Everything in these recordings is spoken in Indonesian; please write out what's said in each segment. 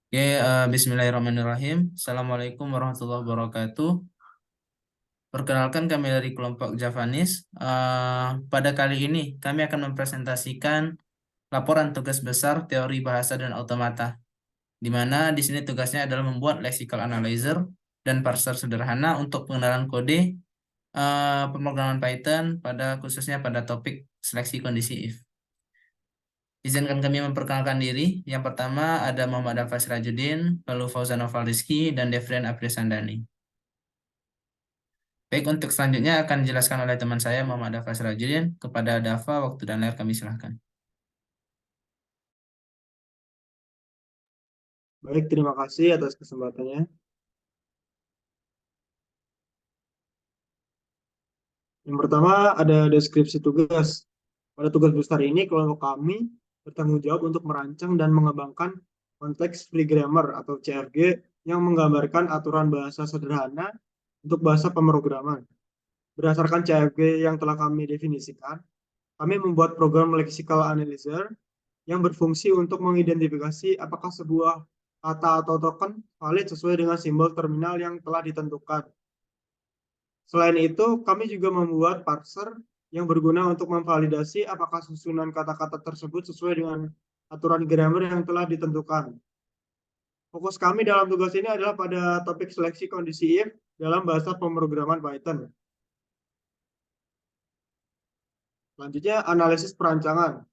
Oke, Bismillahirrahmanirrahim. Assalamualaikum warahmatullahi wabarakatuh. Perkenalkan kami dari kelompok Javanis. Pada kali ini kami akan mempresentasikan laporan tugas besar teori bahasa dan automata, di mana di sini tugasnya adalah membuat lexical analyzer dan parser sederhana untuk pengenalan kode pemrograman Python pada khususnya pada topik seleksi kondisi if. Izinkan kami memperkenalkan diri. Yang pertama ada Muhammad Hafaz Rajudin, lalu Fauzan Noval Rizky, dan Devrian Aprisandani. Baik, untuk selanjutnya akan dijelaskan oleh teman saya Muhammad Hafaz Rajudin. Kepada Dafa, waktu dan layar kami silahkan. Baik, terima kasih atas kesempatannya. Yang pertama ada deskripsi tugas. Pada tugas besar ini, kelompok kami bertanggung jawab untuk merancang dan mengembangkan konteks free grammar atau CFG yang menggambarkan aturan bahasa sederhana untuk bahasa pemrograman. Berdasarkan CFG yang telah kami definisikan, kami membuat program lexical analyzer yang berfungsi untuk mengidentifikasi apakah sebuah kata atau token valid sesuai dengan simbol terminal yang telah ditentukan. Selain itu, kami juga membuat parser yang berguna untuk memvalidasi apakah susunan kata-kata tersebut sesuai dengan aturan grammar yang telah ditentukan. Fokus kami dalam tugas ini adalah pada topik seleksi kondisi if dalam bahasa pemrograman Python. Selanjutnya, analisis perancangan.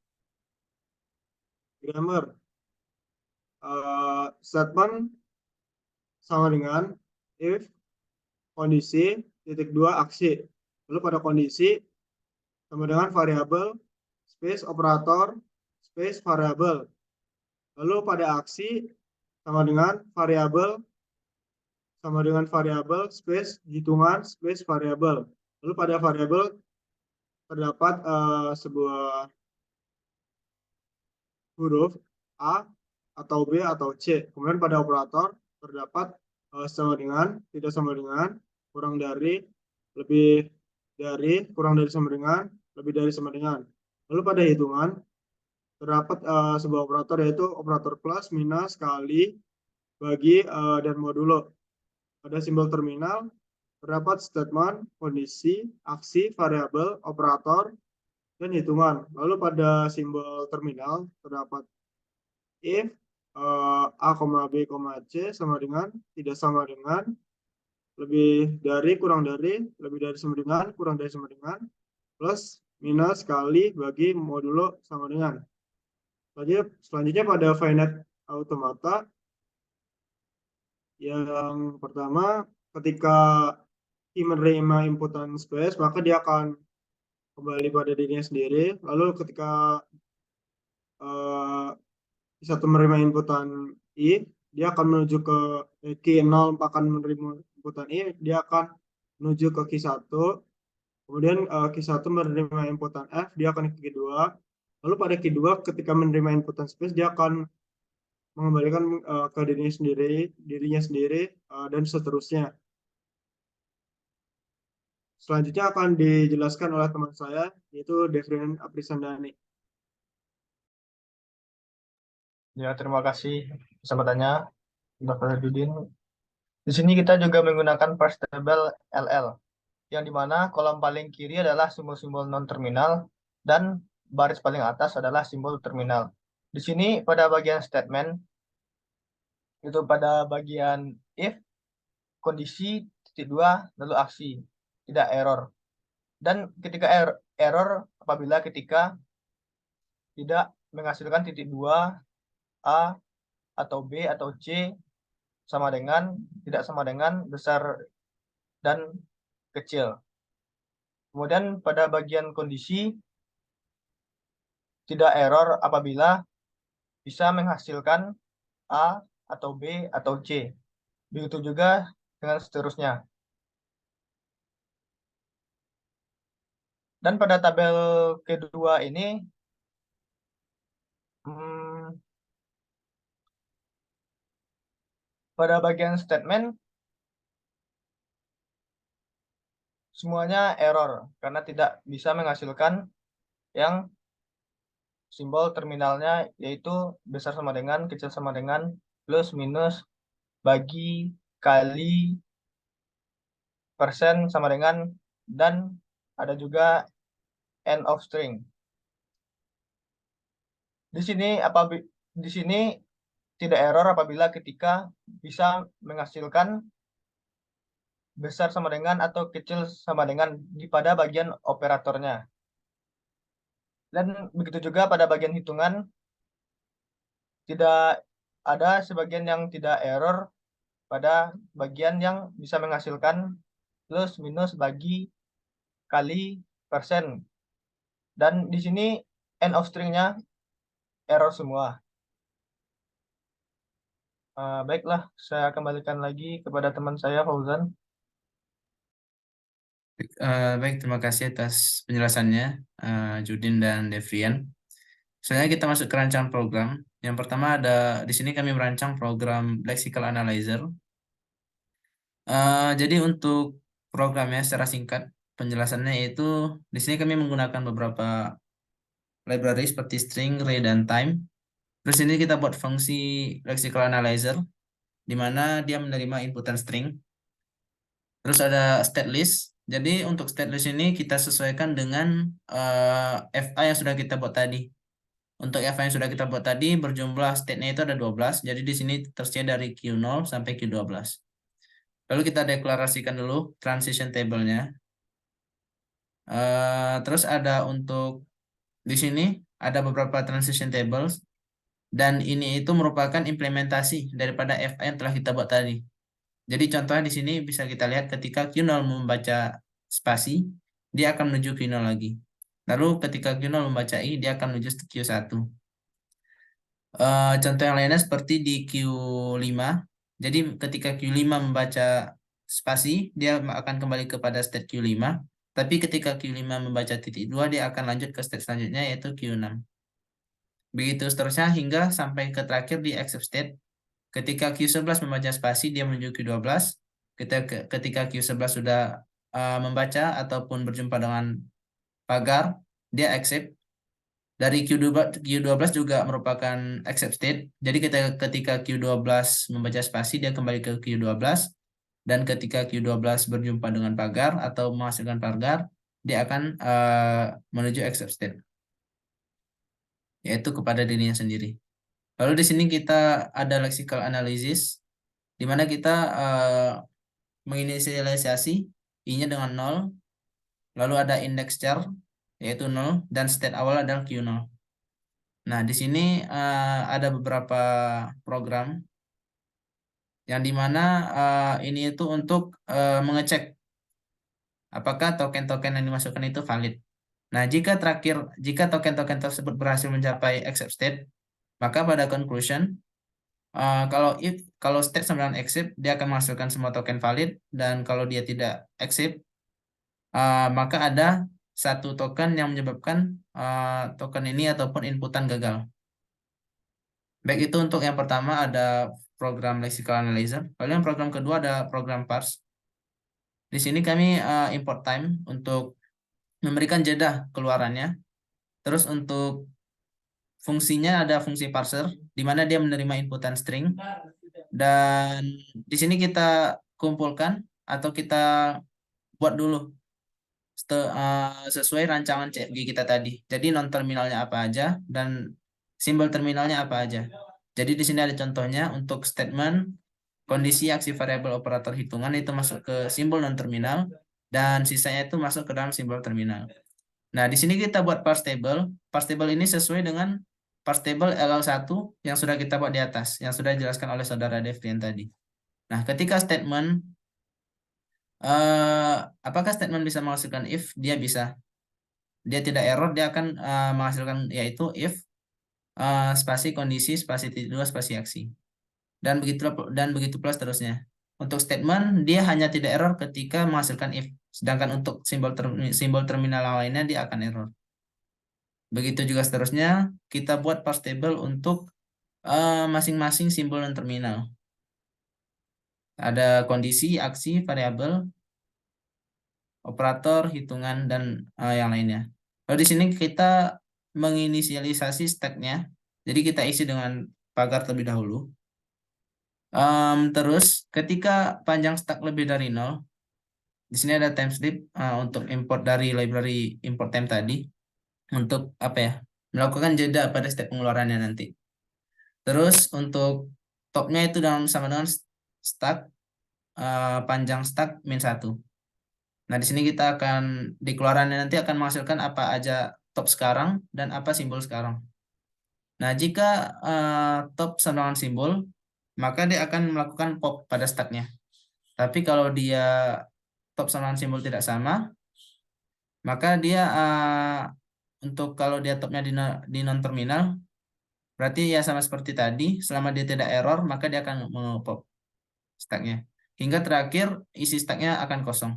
Grammar. Statement sama dengan if, kondisi, titik dua, aksi. Lalu pada kondisi, sama dengan variabel, space operator, space variabel. Lalu pada aksi sama dengan variabel space hitungan space variabel. Lalu pada variabel terdapat sebuah huruf A atau B atau C. Kemudian pada operator terdapat sama dengan, tidak sama dengan, kurang dari, lebih dari, kurang dari sama dengan, lebih dari sama dengan. Lalu pada hitungan terdapat sebuah operator yaitu operator plus, minus, kali, bagi, dan modulo. Pada simbol terminal terdapat statement, kondisi, aksi, variabel, operator, dan hitungan. Lalu pada simbol terminal terdapat if A, B, C sama dengan, tidak sama dengan, lebih dari, kurang dari, lebih dari sama dengan, kurang dari sama dengan, plus, minus, kali, bagi, modulo sama dengan. Selanjutnya pada finite automata, yang pertama, ketika menerima inputan space, maka dia akan kembali pada dirinya sendiri. Lalu ketika satu menerima inputan I, dia akan menuju ke key 0 akan menerima inputan I, dia akan menuju ke key 1. Kemudian key 1 menerima inputan F, dia akan ke key 2. Lalu pada key 2 ketika menerima inputan space, dia akan mengembalikan ke dirinya sendiri dan seterusnya. Selanjutnya akan dijelaskan oleh teman saya, yaitu Devrian Aprisandani. Ya, terima kasih kesempatannya, Dr. Judin. Di sini kita juga menggunakan parse table LL, yang dimana kolom paling kiri adalah simbol-simbol non-terminal dan baris paling atas adalah simbol terminal. Di sini pada bagian statement, itu pada bagian if, kondisi, titik dua, lalu aksi, tidak error. Dan ketika error apabila ketika tidak menghasilkan titik dua, A, atau B, atau C sama dengan, tidak sama dengan, besar, dan kecil. Kemudian pada bagian kondisi, tidak error apabila bisa menghasilkan A atau B atau C. Begitu juga dengan seterusnya. Dan pada tabel kedua ini, pada bagian statement, semuanya error karena tidak bisa menghasilkan yang simbol terminalnya, yaitu besar sama dengan, kecil sama dengan, plus minus bagi kali persen sama dengan, dan ada juga end of string. Di sini di sini tidak error apabila ketika bisa menghasilkan besar sama dengan atau kecil sama dengan pada bagian operatornya. Dan begitu juga pada bagian hitungan, tidak ada sebagian yang tidak error pada bagian yang bisa menghasilkan plus minus bagi kali persen. Dan di sini end of string-nya error semua. Baiklah, saya kembalikan lagi kepada teman saya, Fauzan. Baik, terima kasih atas penjelasannya, Judin dan Devrian. Selanjutnya kita masuk ke rancangan program. Yang pertama ada di sini kami merancang program Lexical Analyzer. Jadi untuk programnya secara singkat penjelasannya yaitu di sini kami menggunakan beberapa library seperti string, array, dan time. Terus ini kita buat fungsi Lexical Analyzer di mana dia menerima inputan string. Terus ada state list. Jadi untuk state list ini kita sesuaikan dengan FA yang sudah kita buat tadi. Untuk FA yang sudah kita buat tadi berjumlah state-nya itu ada 12. Jadi di sini tersedia dari Q0 sampai Q12. Lalu kita deklarasikan dulu transition table-nya. Terus ada untuk di sini ada beberapa transition tables dan ini itu merupakan implementasi daripada FA yang telah kita buat tadi. Jadi contohnya di sini bisa kita lihat ketika Q0 membaca spasi, dia akan menuju Q0 lagi. Lalu ketika Q0 membaca I, dia akan menuju Q1. Contoh yang lainnya seperti di Q5. Jadi ketika Q5 membaca spasi, dia akan kembali kepada state Q5. Tapi ketika Q5 membaca titik 2, dia akan lanjut ke state selanjutnya yaitu Q6. Begitu seterusnya hingga sampai ke terakhir di accept state. Ketika Q11 membaca spasi, dia menuju Q12. Ketika Q11 sudah membaca ataupun berjumpa dengan pagar, dia accept. Dari Q12 juga merupakan accept state. Jadi ketika Q12 membaca spasi, dia kembali ke Q12. Dan ketika Q12 berjumpa dengan pagar atau menghasilkan pagar, dia akan menuju accept state, yaitu kepada dirinya sendiri. Lalu di sini kita ada lexical analysis, di mana kita menginisialisasi I-nya dengan 0, lalu ada index char, yaitu 0, dan state awal adalah Q0. Nah, di sini ada beberapa program yang dimana ini itu untuk mengecek apakah token-token yang dimasukkan itu valid. Nah, jika token-token tersebut berhasil mencapai accept state, maka pada conclusion kalau state sama dengan accept, dia akan menghasilkan semua token valid, dan kalau dia tidak accept, maka ada satu token yang menyebabkan token ini ataupun inputan gagal. Baik, itu untuk yang pertama ada program lexical analyzer. Lalu yang program kedua ada program parse. Di sini kami import time untuk memberikan jeda keluarannya. Terus untuk fungsinya ada fungsi parser di mana dia menerima inputan string, dan di sini kita kumpulkan atau kita buat dulu sesuai rancangan CFG kita tadi. Jadi non terminalnya apa aja dan simbol terminalnya apa aja. Jadi di sini ada contohnya untuk statement kondisi aksi variabel operator hitungan itu masuk ke simbol non terminal dan sisanya itu masuk ke dalam simbol terminal. Nah, di sini kita buat parse table. Parse table ini sesuai dengan parse table LL1 yang sudah kita buat di atas, yang sudah dijelaskan oleh saudara Devrian tadi. Nah, ketika statement apakah statement bisa menghasilkan if? Dia bisa. Dia tidak error, dia akan menghasilkan yaitu if spasi kondisi spasi titik 2 spasi aksi. Dan begitu pula seterusnya. Untuk statement dia hanya tidak error ketika menghasilkan if, sedangkan untuk simbol terminal lainnya dia akan error. Begitu juga seterusnya kita buat parse table untuk masing-masing simbol non terminal. Ada kondisi, aksi, variabel, operator, hitungan, dan yang lainnya. Lalu di sini kita menginisialisasi stack-nya. Jadi kita isi dengan pagar terlebih dahulu. Terus ketika panjang stack lebih dari 0, di sini ada time slip untuk import dari library import time tadi untuk apa ya? Melakukan jeda pada step pengeluarannya nanti. Terus untuk topnya itu sama dengan stack panjang stack -1. Nah, di sini kita akan di keluarannya nanti akan menghasilkan apa aja top sekarang dan apa simbol sekarang. Nah, jika top sama dengan simbol, maka dia akan melakukan pop pada stacknya. Tapi kalau dia top sama dengan simbol tidak sama, maka dia untuk kalau dia topnya di non terminal, berarti ya sama seperti tadi, selama dia tidak error, maka dia akan mengepop stacknya. Hingga terakhir isi stacknya akan kosong.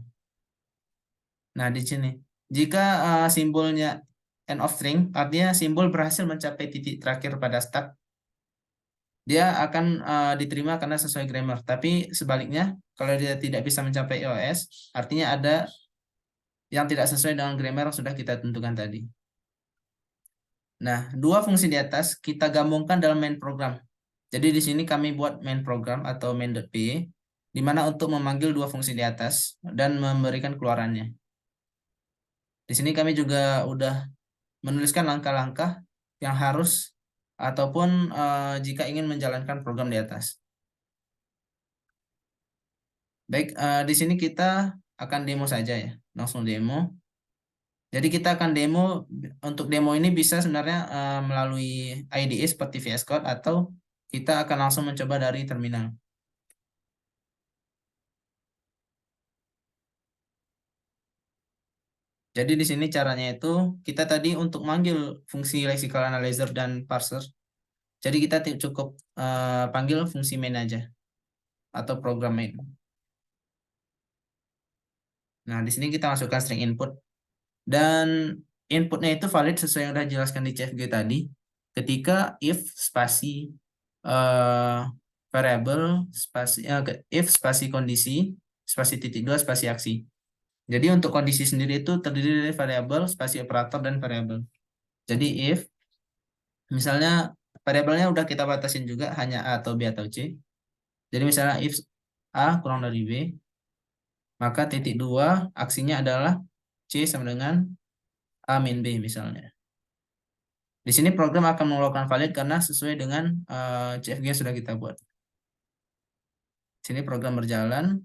Nah, di sini jika simbolnya end of string, artinya simbol berhasil mencapai titik terakhir pada stack, dia akan diterima karena sesuai grammar. Tapi sebaliknya, kalau dia tidak bisa mencapai EOS, artinya ada yang tidak sesuai dengan grammar yang sudah kita tentukan tadi. Nah, dua fungsi di atas kita gabungkan dalam main program. Jadi di sini kami buat main program atau main.py, di mana untuk memanggil dua fungsi di atas dan memberikan keluarannya. Di sini kami juga udah menuliskan langkah-langkah yang harus ataupun jika ingin menjalankan program di atas. Baik, di sini kita akan demo saja ya, langsung demo. Jadi kita akan demo, untuk demo ini bisa sebenarnya melalui IDE seperti VS Code atau kita akan langsung mencoba dari terminal. Jadi di sini caranya itu kita tadi untuk manggil fungsi lexical analyzer dan parser. Jadi kita cukup panggil fungsi main aja atau program main. Nah, di sini kita masukkan string input dan inputnya itu valid sesuai yang sudah dijelaskan di CFG tadi. Ketika if spasi eh, variable spasi if spasi kondisi spasi titik dua spasi aksi. Jadi untuk kondisi sendiri itu terdiri dari variabel, spasi operator dan variabel. Jadi if misalnya variabelnya udah kita batasin juga hanya A atau B atau C. Jadi misalnya if A kurang dari B, maka titik dua aksinya adalah C sama dengan A min B misalnya. Di sini program akan mengeluarkan valid karena sesuai dengan CFG yang sudah kita buat. Di sini program berjalan.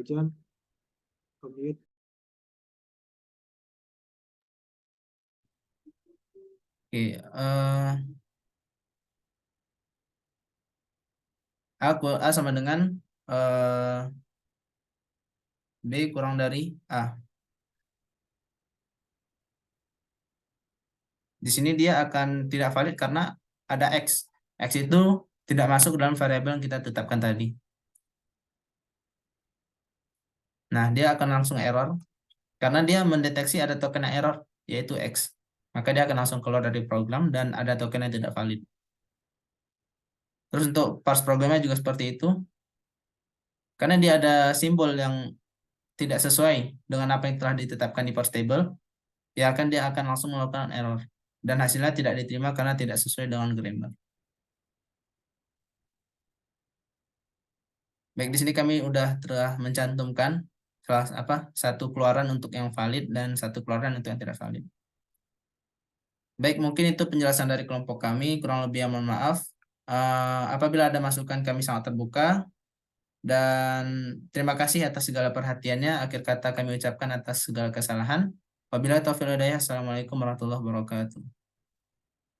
Jan, commit. Oke, A sama dengan B kurang dari A. Di sini dia akan tidak valid karena ada X. X itu tidak masuk dalam variabel yang kita tetapkan tadi. Nah, dia akan langsung error karena dia mendeteksi ada token error, yaitu X. Maka dia akan langsung keluar dari program dan ada token yang tidak valid. Terus untuk parse programnya juga seperti itu. Karena dia ada simbol yang tidak sesuai dengan apa yang telah ditetapkan di parse table, dia akan langsung melakukan error. Dan hasilnya tidak diterima karena tidak sesuai dengan grammar. Baik, di sini kami telah mencantumkan satu keluaran untuk yang valid dan satu keluaran untuk yang tidak valid. Baik, mungkin itu penjelasan dari kelompok kami. Kurang lebih mohon maaf. Apabila ada masukan kami sangat terbuka. Dan terima kasih atas segala perhatiannya. Akhir kata kami ucapkan atas segala kesalahan. Wabillahi taufiq wal hidayah. Assalamualaikum warahmatullahi wabarakatuh.